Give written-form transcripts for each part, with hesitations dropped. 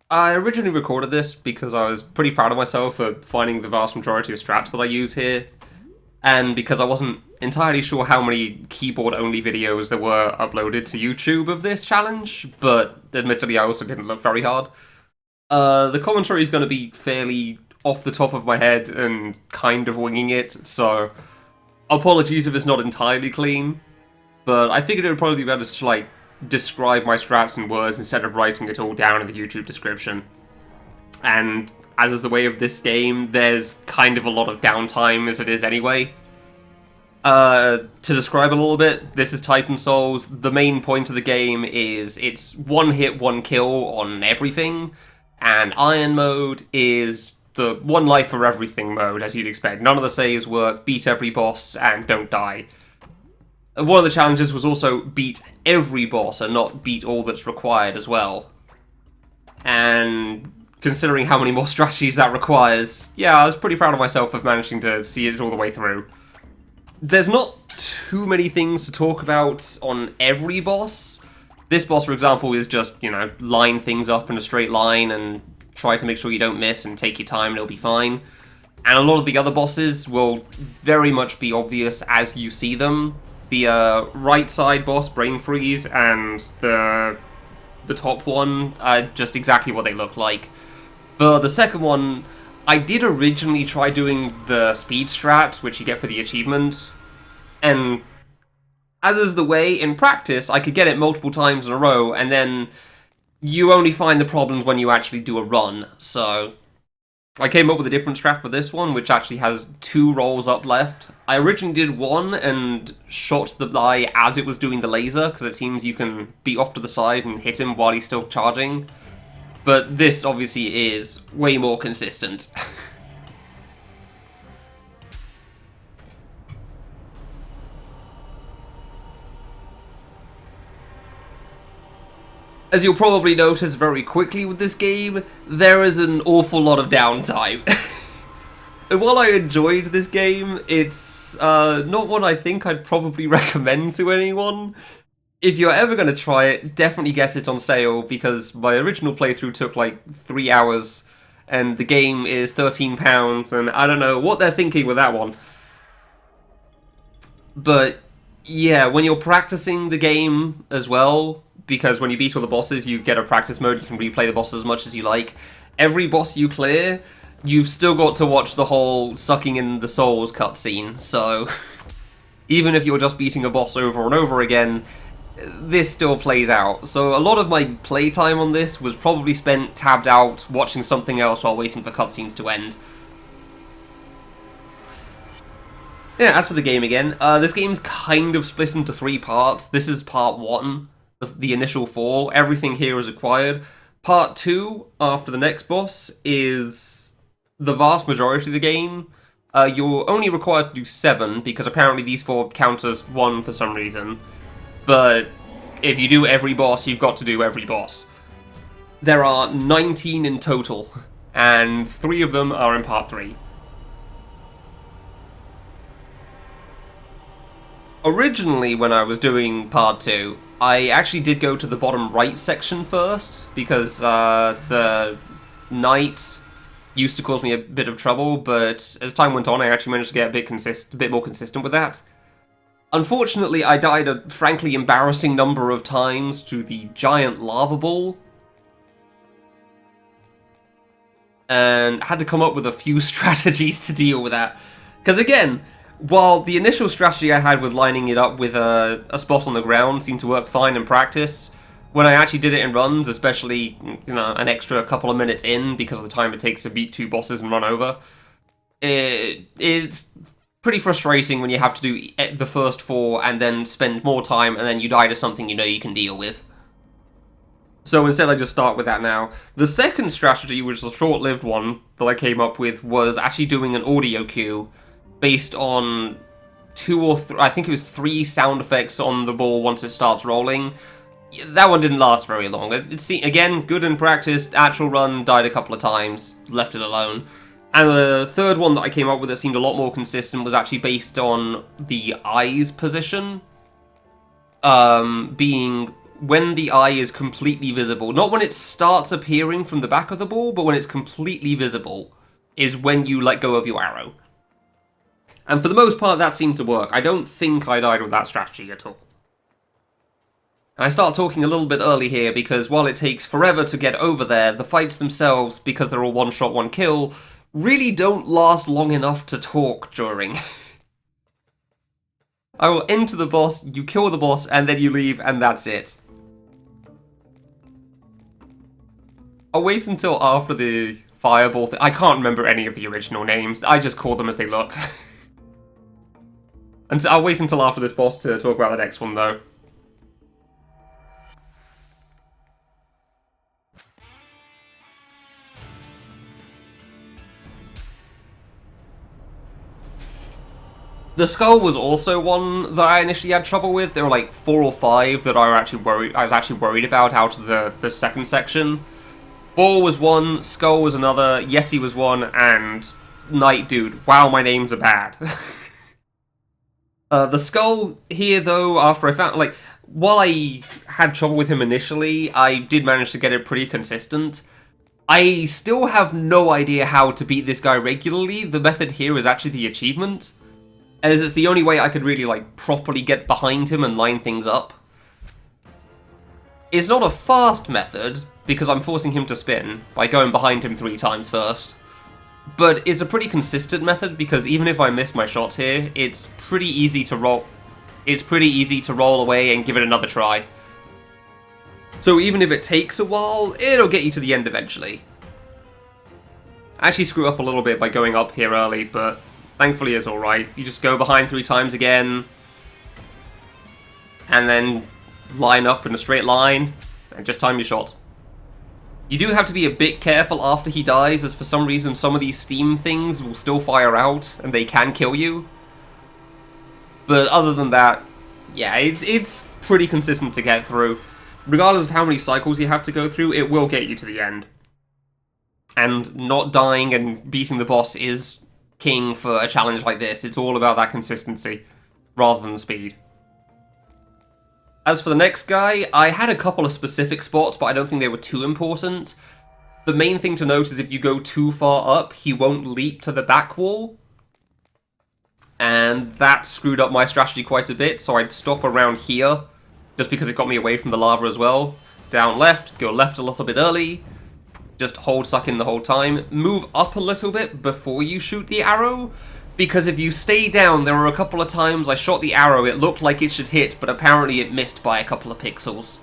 I originally recorded this because I was pretty proud of myself for finding the vast majority of strats that I use here, and because I wasn't entirely sure how many keyboard-only videos there were uploaded to YouTube of this challenge, but admittedly I also didn't look very hard. The commentary is going to be fairly off the top of my head and kind of winging it, so apologies if it's not entirely clean, but I figured it would probably be better to, describe my strats in words instead of writing it all down in the YouTube description. And as is the way of this game, there's kind of a lot of downtime as it is anyway. To describe a little bit, this is Titan Souls. The main point of the game is it's one hit, one kill on everything, and Iron mode is the one life for everything mode, as you'd expect. None of the saves work, beat every boss, and don't die. One of the challenges was also beat every boss and not beat all that's required as well. And considering how many more strategies that requires, yeah, I was pretty proud of myself for managing to see it all the way through. There's not too many things to talk about on every boss. This boss, for example, is just, line things up in a straight line and try to make sure you don't miss and take your time and it'll be fine. And a lot of the other bosses will very much be obvious as you see them. The right side boss, Brainfreeze, and the top one are just exactly what they look like. But the second one, I did originally try doing the speed strat, which you get for the achievement, and as is the way, in practice, I could get it multiple times in a row, and then you only find the problems when you actually do a run, so I came up with a different strat for this one, which actually has 2 rolls up left. I originally did one and shot the guy as it was doing the laser, because it seems you can be off to the side and hit him while he's still charging. But this obviously is way more consistent. As you'll probably notice very quickly with this game, there is an awful lot of downtime. And while I enjoyed this game, it's not one I think I'd probably recommend to anyone. If you're ever going to try it, definitely get it on sale, because my original playthrough took like 3 hours, and the game is £13, and I don't know what they're thinking with that one. But yeah, when you're practicing the game as well, because when you beat all the bosses, you get a practice mode, you can replay the bosses as much as you like. Every boss you clear, you've still got to watch the whole sucking in the souls cutscene, so even if you're just beating a boss over and over again, this still plays out. So a lot of my playtime on this was probably spent tabbed out watching something else while waiting for cutscenes to end. Yeah, as for the game again, this game's kind of split into 3 parts. This is part 1, the initial 4. Everything here is acquired. Part 2, after the next boss, is the vast majority of the game. You're only required to do 7, because apparently these 4 count as 1 for some reason. But if you do every boss, you've got to do every boss. There are 19 in total, and 3 of them are in part 3. Originally, when I was doing part 2, I actually did go to the bottom right section first, because the knight used to cause me a bit of trouble, but as time went on, I actually managed to get a bit more consistent with that. Unfortunately, I died a frankly embarrassing number of times to the giant lava ball, and had to come up with a few strategies to deal with that. Because again, while the initial strategy I had with lining it up with a spot on the ground seemed to work fine in practice, when I actually did it in runs, especially, an extra couple of minutes in because of the time it takes to beat 2 bosses and run over, it's pretty frustrating when you have to do the first 4 and then spend more time and then you die to something you can deal with. So instead I just start with that now. The second strategy, which is a short-lived one that I came up with, was actually doing an audio cue based on 2 or 3, I think it was 3 sound effects on the ball once it starts rolling. That one didn't last very long. Again, good in practice, actual run, died a couple of times, left it alone. And the third one that I came up with that seemed a lot more consistent was actually based on the eyes position being when the eye is completely visible. Not when it starts appearing from the back of the ball, but when it's completely visible is when you let go of your arrow. And for the most part, that seemed to work. I don't think I died with that strategy at all. And I start talking a little bit early here because while it takes forever to get over there, the fights themselves, because they're all one shot, one kill, really don't last long enough to talk during. I will enter the boss, you kill the boss, and then you leave, and that's it. I'll wait until after the fireball thing. I can't remember any of the original names. I just call them as they look. And so I'll wait until after this boss to talk about the next one, though. The skull was also one that I initially had trouble with. There were like 4 or 5 that I was actually worried about out of the second section. Ball was one, Skull was another, Yeti was one, and Night Dude. Wow, my names are bad. The Skull here, though, after I found, like, while I had trouble with him initially, I did manage to get it pretty consistent. I still have no idea how to beat this guy regularly. The method here is actually the achievement, as it's the only way I could really, like, properly get behind him and line things up. It's not a fast method, because I'm forcing him to spin by going behind him 3 times first. But it's a pretty consistent method, because even if I miss my shot here, it's pretty easy to roll. It's pretty easy to roll away and give it another try. So even if it takes a while, it'll get you to the end eventually. I actually screw up a little bit by going up here early, but thankfully it's alright. You just go behind 3 times again, and then line up in a straight line, and just time your shot. You do have to be a bit careful after he dies, as for some reason some of these steam things will still fire out, and they can kill you. But other than that, yeah, it's pretty consistent to get through. Regardless of how many cycles you have to go through, it will get you to the end. And not dying and beating the boss is king for a challenge like this. It's all about that consistency, rather than speed. As for the next guy, I had a couple of specific spots, but I don't think they were too important. The main thing to note is if you go too far up, he won't leap to the back wall. And that screwed up my strategy quite a bit, so I'd stop around here, just because it got me away from the lava as well. Down left, go left a little bit early, just hold suck in the whole time. Move up a little bit before you shoot the arrow, because if you stay down, there were a couple of times I shot the arrow, it looked like it should hit, but apparently it missed by a couple of pixels.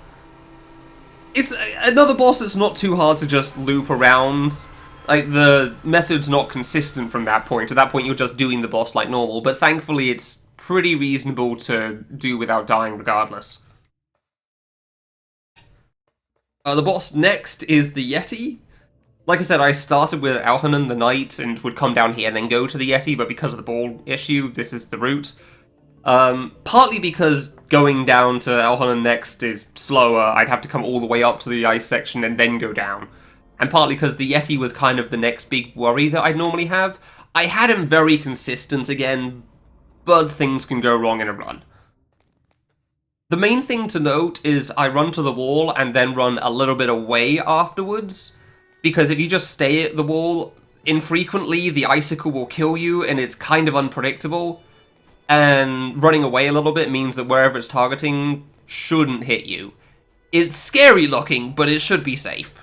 It's another boss that's not too hard to just loop around. Like, the method's not consistent from that point. At that point, you're just doing the boss like normal, but thankfully it's pretty reasonable to do without dying regardless. The boss next is the Yeti. Like I said, I started with Elhanan the Knight and would come down here and then go to the Yeti, but because of the ball issue, this is the route. Partly because going down to Elhanan next is slower, I'd have to come all the way up to the ice section and then go down. And partly because the Yeti was kind of the next big worry that I'd normally have. I had him very consistent again, but things can go wrong in a run. The main thing to note is I run to the wall and then run a little bit away afterwards. Because if you just stay at the wall, infrequently the icicle will kill you and it's kind of unpredictable. And running away a little bit means that wherever it's targeting shouldn't hit you. It's scary looking, but it should be safe.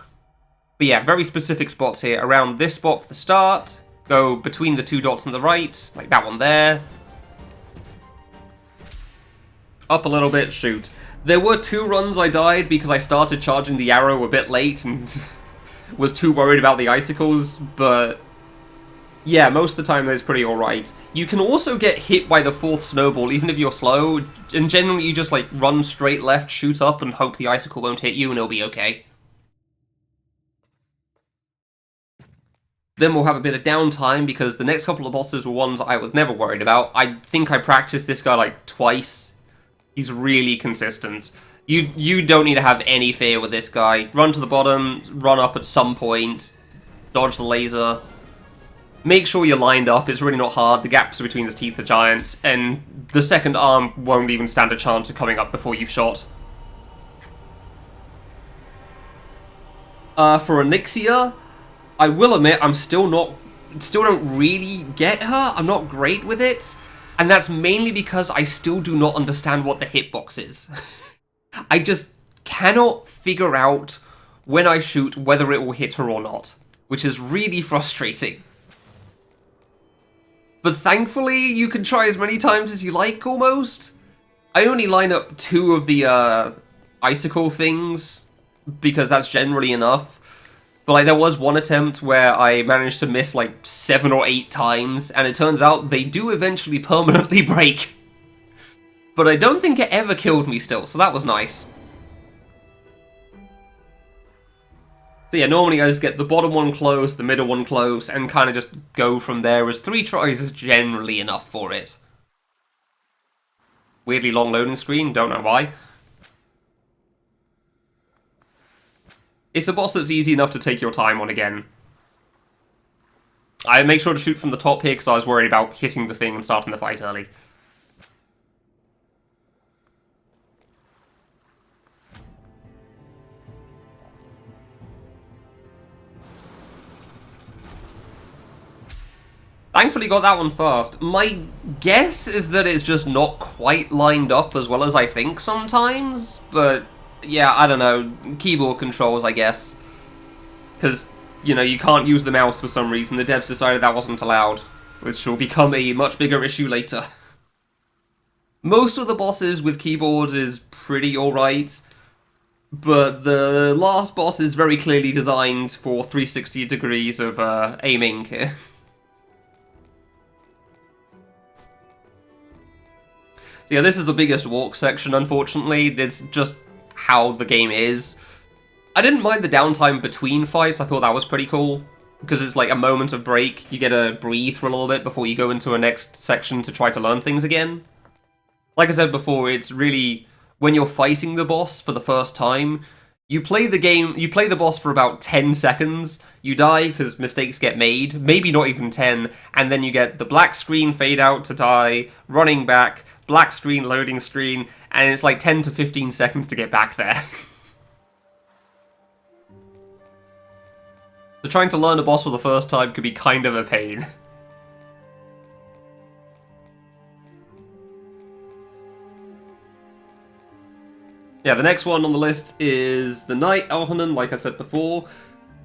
But yeah, very specific spots here. Around this spot for the start, go between the 2 dots on the right, like that one there. Up a little bit, shoot. There were 2 runs I died because I started charging the arrow a bit late and was too worried about the icicles, but yeah, most of the time that's pretty alright. You can also get hit by the 4th snowball, even if you're slow, and generally you just like run straight left, shoot up, and hope the icicle won't hit you, and it'll be okay. Then we'll have a bit of downtime, because the next couple of bosses were ones I was never worried about. I think I practiced this guy like twice. He's really consistent. You don't need to have any fear with this guy. Run to the bottom, run up at some point, dodge the laser. Make sure you're lined up, it's really not hard. The gaps between his teeth are giant, and the second arm won't even stand a chance of coming up before you've shot. For Onyxia, I will admit I'm still don't really get her. I'm not great with it. And that's mainly because I still do not understand what the hitbox is. I just cannot figure out when I shoot whether it will hit her or not, which is really frustrating. But thankfully, you can try as many times as you like, almost. I only line up 2 of the icicle things, because that's generally enough. But like, there was one attempt where I managed to miss like 7 or 8 times, and it turns out they do eventually permanently break. But I don't think it ever killed me still, so that was nice. So yeah, normally I just get the bottom one close, the middle one close, and kind of just go from there, as 3 tries is generally enough for it. Weirdly long loading screen, don't know why. It's a boss that's easy enough to take your time on again. I make sure to shoot from the top here because I was worried about hitting the thing and starting the fight early. Thankfully got that one fast. My guess is that it's just not quite lined up as well as I think sometimes, but yeah, I don't know. Keyboard controls, I guess. Because, you know, you can't use the mouse for some reason. The devs decided that wasn't allowed, which will become a much bigger issue later. Most of the bosses with keyboards is pretty alright, but the last boss is very clearly designed for 360 degrees of aiming. Yeah, this is the biggest walk section, unfortunately. It's just how the game is. I didn't mind the downtime between fights. I thought that was pretty cool, because it's like a moment of break. You get to breathe for a little bit before you go into a next section to try to learn things again. Like I said before, it's really, when you're fighting the boss for the first time, you play the boss for about 10 seconds, you die because mistakes get made, maybe not even 10, and then you get the black screen fade out to die, running back, black screen, loading screen, and it's like 10 to 15 seconds to get back there. So trying to learn a boss for the first time could be kind of a pain. Yeah, the next one on the list is the Knight Elhanan, like I said before.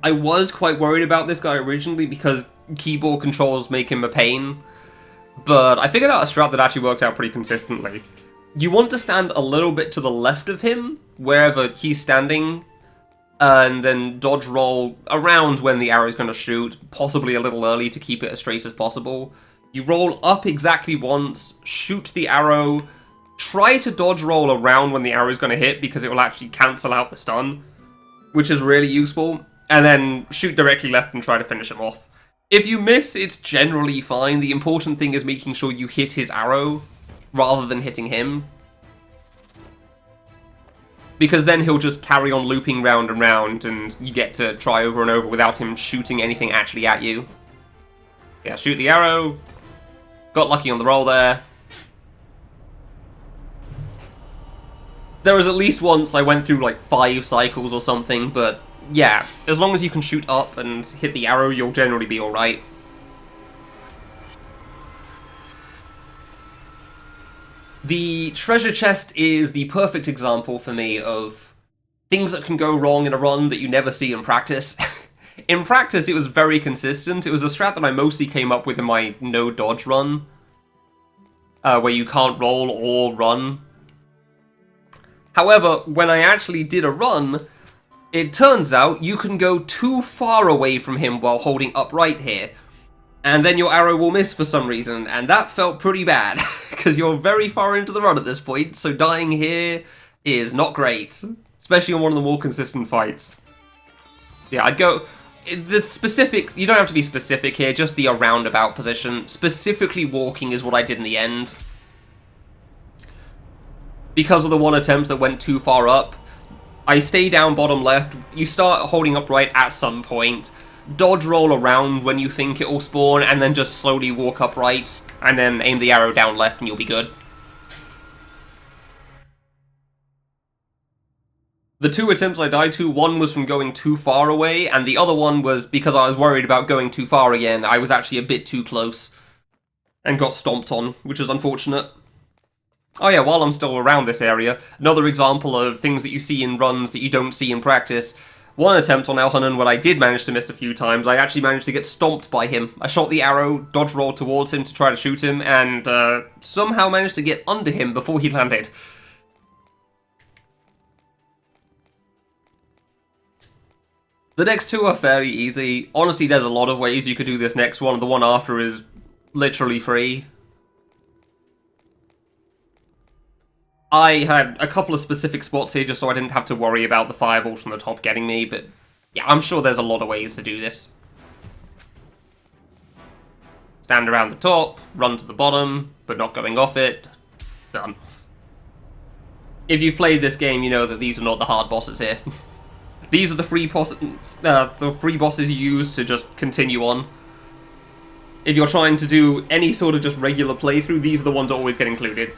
I was quite worried about this guy originally because keyboard controls make him a pain, but I figured out a strat that actually works out pretty consistently. You want to stand a little bit to the left of him, wherever he's standing, and then dodge roll around when the arrow's going to shoot, possibly a little early to keep it as straight as possible. You roll up exactly once, shoot the arrow, try to dodge roll around when the arrow's going to hit because it will actually cancel out the stun, which is really useful, and then shoot directly left and try to finish him off. If you miss, it's generally fine. The important thing is making sure you hit his arrow rather than hitting him, because then he'll just carry on looping round and round and you get to try over and over without him shooting anything actually at you. Yeah, shoot the arrow. Got lucky on the roll there. There was at least once I went through like 5 cycles or something, but yeah, as long as you can shoot up and hit the arrow, you'll generally be alright. The treasure chest is the perfect example for me of things that can go wrong in a run that you never see in practice. In practice, it was very consistent. It was a strat that I mostly came up with in my no-dodge run, where you can't roll or run. However, when I actually did a run, it turns out you can go too far away from him while holding upright here, and then your arrow will miss for some reason, and that felt pretty bad, because you're very far into the run at this point, so dying here is not great, especially on one of the more consistent fights. Yeah, I'd go... The specifics, you don't have to be specific here, just the roundabout position. Specifically walking is what I did in the end. Because of the one attempt that went too far up, I stay down bottom left, you start holding upright at some point, dodge roll around when you think it will spawn, and then just slowly walk upright, and then aim the arrow down left and you'll be good. The two attempts I died to, one was from going too far away, and the other one was because I was worried about going too far again. I was actually a bit too close and got stomped on, which is unfortunate. Oh yeah, while I'm still around this area, another example of things that you see in runs that you don't see in practice. One attempt on Elhanan when I did manage to miss a few times, I actually managed to get stomped by him. I shot the arrow, dodge rolled towards him to try to shoot him, and somehow managed to get under him before he landed. The next two are fairly easy. Honestly, there's a lot of ways you could do this next one. The one after is literally free. I had a couple of specific spots here just so I didn't have to worry about the fireballs from the top getting me, but yeah, I'm sure there's a lot of ways to do this. Stand around the top, run to the bottom, but not going off it. Done. If you've played this game, you know that these are not the hard bosses here. These are the free bosses you use to just continue on. If you're trying to do any sort of just regular playthrough, these are the ones that always get included.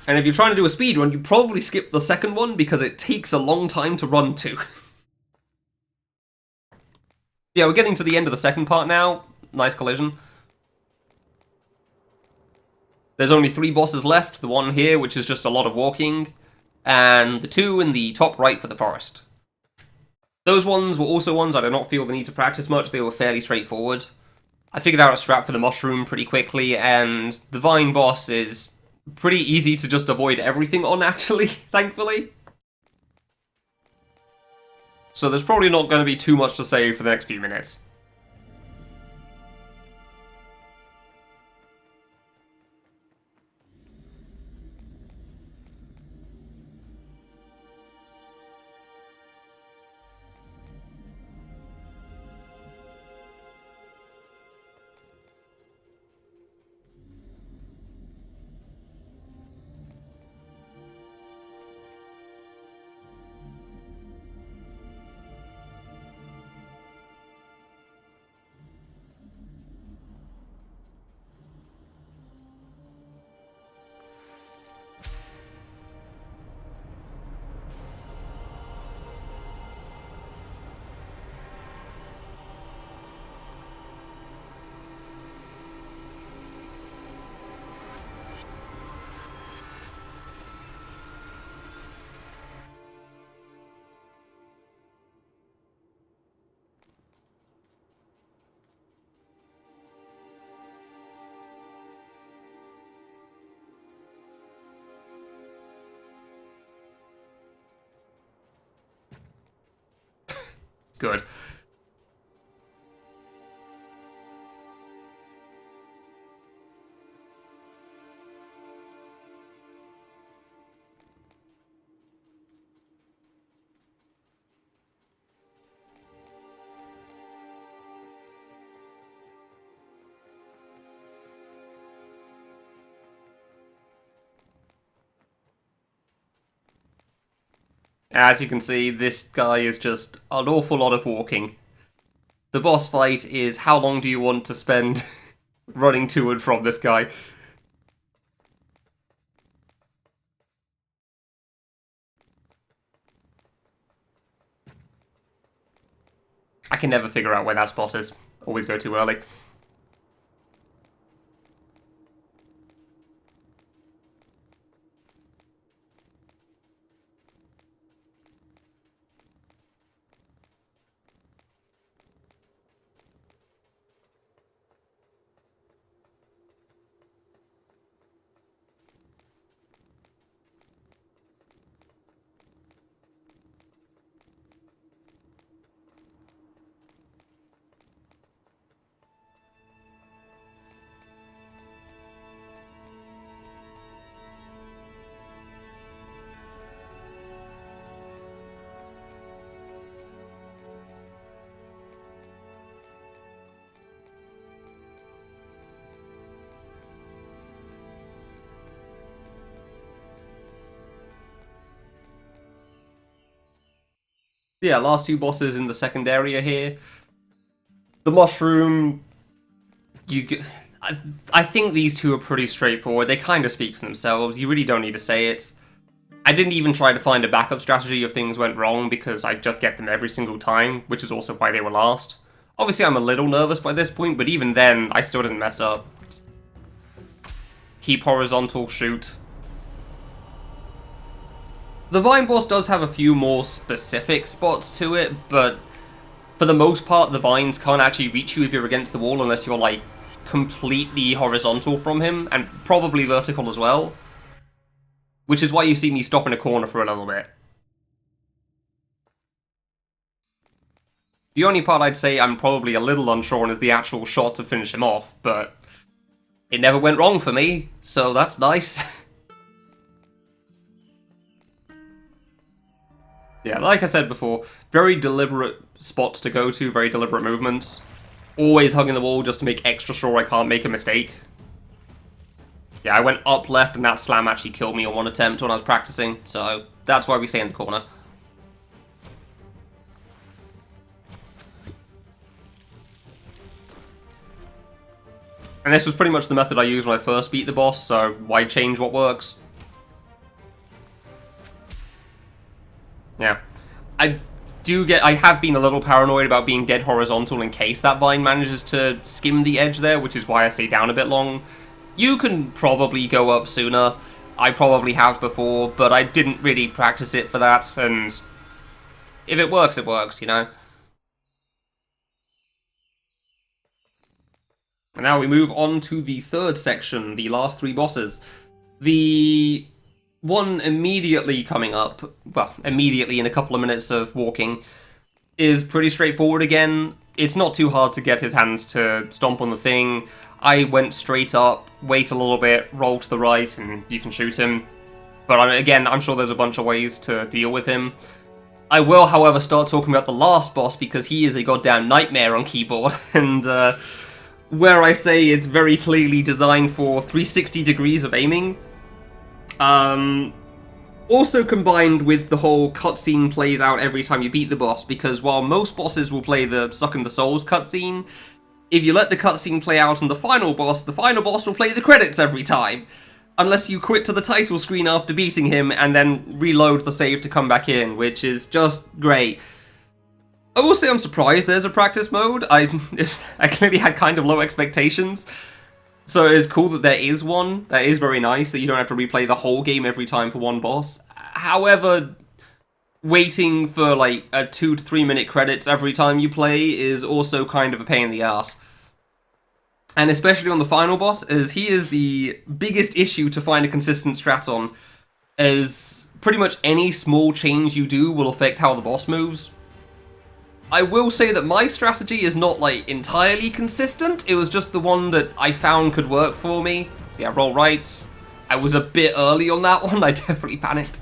And if you're trying to do a speedrun, you probably skip the second one because it takes a long time to run to. Yeah, we're getting to the end of the second part now. Nice collision. There's only 3 bosses left. The one here, which is just a lot of walking, and the 2 in the top right for the forest. Those ones were also ones I did not feel the need to practice much. They were fairly straightforward. I figured out a strat for the mushroom pretty quickly, and the vine boss is pretty easy to just avoid everything on, actually, thankfully. So there's probably not going to be too much to say for the next few minutes. Good. As you can see, this guy is just an awful lot of walking. The boss fight is how long do you want to spend running to and from this guy? I can never figure out where that spot is. Always go too early. Yeah, last 2 bosses in the second area here. The mushroom, I think these 2 are pretty straightforward. They kind of speak for themselves. You really don't need to say it. I didn't even try to find a backup strategy if things went wrong, because I just get them every single time, which is also why they were last. Obviously, I'm a little nervous by this point, but even then, I still didn't mess up. Keep horizontal, shoot. The Vine boss does have a few more specific spots to it, but for the most part, the Vines can't actually reach you if you're against the wall unless you're, like, completely horizontal from him, and probably vertical as well. Which is why you see me stop in a corner for a little bit. The only part I'd say I'm probably a little unsure on is the actual shot to finish him off, but it never went wrong for me, so that's nice. Yeah, like I said before, very deliberate spots to go to, very deliberate movements. Always hugging the wall just to make extra sure I can't make a mistake. Yeah, I went up left and that slam actually killed me on one attempt when I was practicing, so that's why we stay in the corner. And this was pretty much the method I used when I first beat the boss, so why change what works? Yeah. I have been a little paranoid about being dead horizontal in case that vine manages to skim the edge there, which is why I stay down a bit long. You can probably go up sooner. I probably have before, but I didn't really practice it for that, and if it works, you know? And now we move on to the third section, the last three bosses. The one immediately coming up, well, immediately in a couple of minutes of walking, is pretty straightforward again. It's not too hard to get his hands to stomp on the thing. I went straight up, wait a little bit, roll to the right, and you can shoot him. But again, I'm sure there's a bunch of ways to deal with him. I will, however, start talking about the last boss, because he is a goddamn nightmare on keyboard, and where I say it's very clearly designed for 360 degrees of aiming. Also combined with the whole cutscene plays out every time you beat the boss, because while most bosses will play the Sucking the Souls cutscene, if you let the cutscene play out on the final boss will play the credits every time. Unless you quit to the title screen after beating him and then reload the save to come back in, which is just great. I will say I'm surprised there's a practice mode. I clearly had kind of low expectations. So it is cool that there is one. That is very nice, that you don't have to replay the whole game every time for one boss. However, waiting for like a 2 to 3 minute credits every time you play is also kind of a pain in the ass. And especially on the final boss, as he is the biggest issue to find a consistent strat on, as pretty much any small change you do will affect how the boss moves. I will say that my strategy is not, like, entirely consistent. It was just the one that I found could work for me. Yeah, roll right. I was a bit early on that one. I definitely panicked.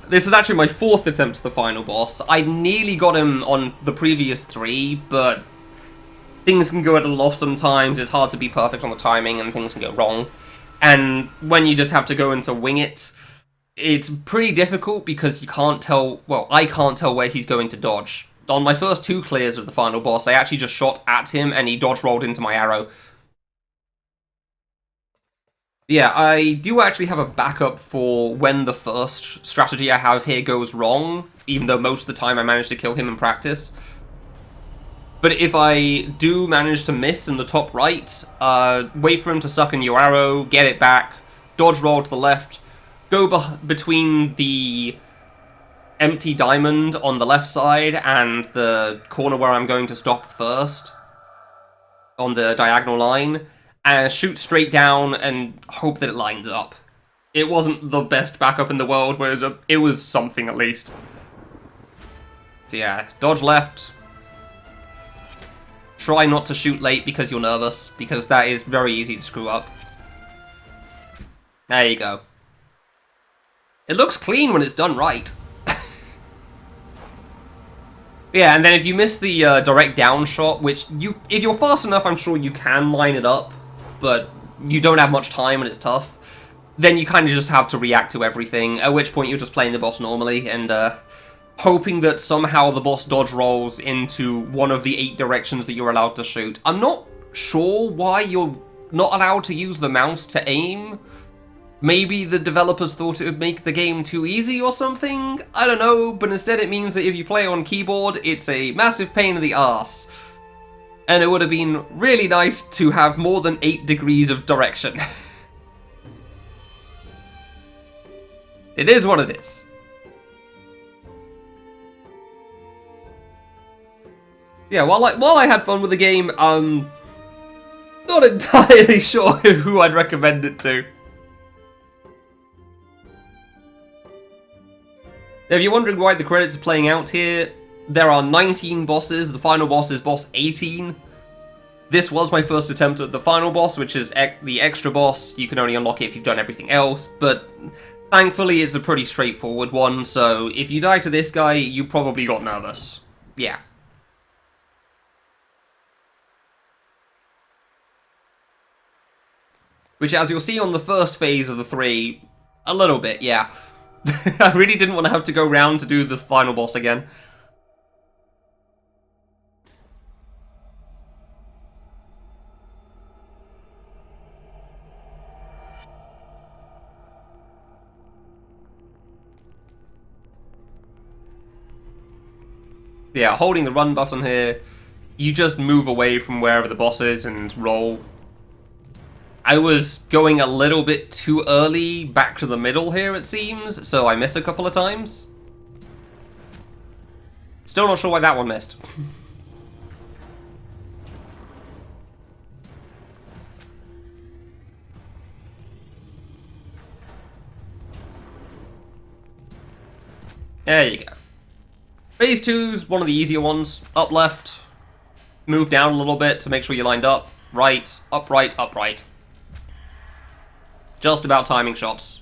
This is actually my 4th attempt at the final boss. I nearly got him on the previous 3, but things can go at a loss sometimes. It's hard to be perfect on the timing, and things can go wrong. And when you just have to go into wing it, it's pretty difficult because you can't tell, well, I can't tell where he's going to dodge. On my first 2 clears of the final boss, I actually just shot at him and he dodge rolled into my arrow. Yeah, I do actually have a backup for when the first strategy I have here goes wrong, even though most of the time I manage to kill him in practice. But if I do manage to miss in the top right, wait for him to suck in your arrow, get it back, dodge roll to the left, go between the empty diamond on the left side and the corner where I'm going to stop first on the diagonal line, and shoot straight down and hope that it lines up. It wasn't the best backup in the world, but it was something at least. So yeah, dodge left. Try not to shoot late because you're nervous, because that is very easy to screw up. There you go. It looks clean when it's done right. Yeah, and then if you miss the direct down shot, which if you're fast enough, I'm sure you can line it up, but you don't have much time and it's tough, then you kind of just have to react to everything, at which point you're just playing the boss normally and hoping that somehow the boss dodge rolls into one of the 8 directions that you're allowed to shoot. I'm not sure why you're not allowed to use the mouse to aim, Maybe the developers thought it would make the game too easy or something? I don't know, but instead it means that if you play on keyboard, it's a massive pain in the arse. And it would have been really nice to have more than 8 degrees of direction. It is what it is. Yeah, while I had fun with the game, not entirely sure who I'd recommend it to. Now, if you're wondering why the credits are playing out here, there are 19 bosses. The final boss is boss 18. This was my first attempt at the final boss, which is the extra boss. You can only unlock it if you've done everything else, but thankfully it's a pretty straightforward one, so if you die to this guy, you probably got nervous. Yeah. Which, as you'll see on the first phase of the 3, a little bit, yeah. I really didn't want to have to go round to do the final boss again. Yeah, holding the run button here, you just move away from wherever the boss is and roll. I was going a little bit too early back to the middle here, it seems, so I missed a couple of times. Still not sure why that one missed. There you go. Phase 2's one of the easier ones. Up left, move down a little bit to make sure you're lined up. Right, up right, up right. Just about timing shots.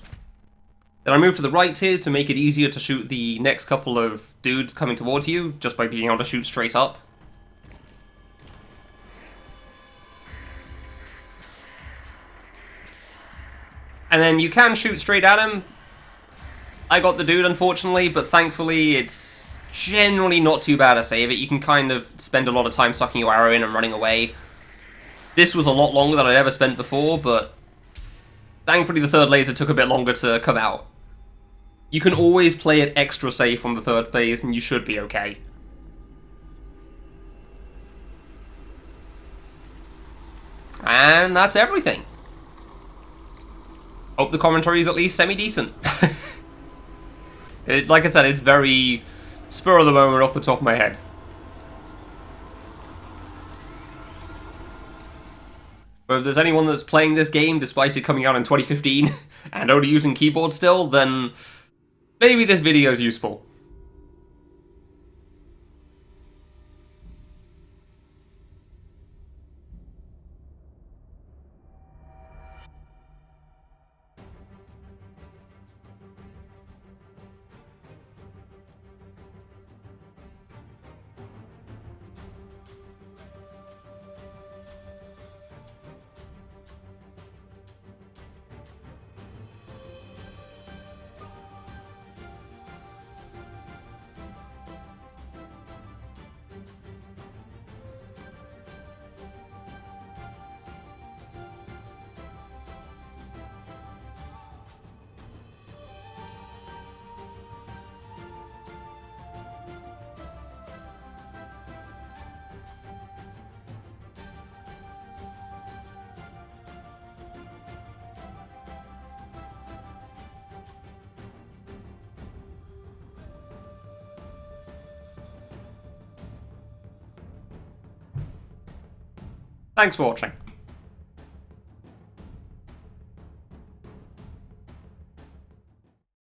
Then I move to the right here to make it easier to shoot the next couple of dudes coming towards you, just by being able to shoot straight up. And then you can shoot straight at him. I got the dude, unfortunately, but thankfully it's generally not too bad to save it. You can kind of spend a lot of time sucking your arrow in and running away. This was a lot longer than I'd ever spent before, but thankfully the third laser took a bit longer to come out. You can always play it extra safe on the third phase, and you should be okay. And that's everything. Hope the commentary is at least semi-decent. Like I said, it's very spur of the moment off the top of my head. But if there's anyone that's playing this game despite it coming out in 2015 and only using keyboard still, then maybe this video is useful. Thanks for watching.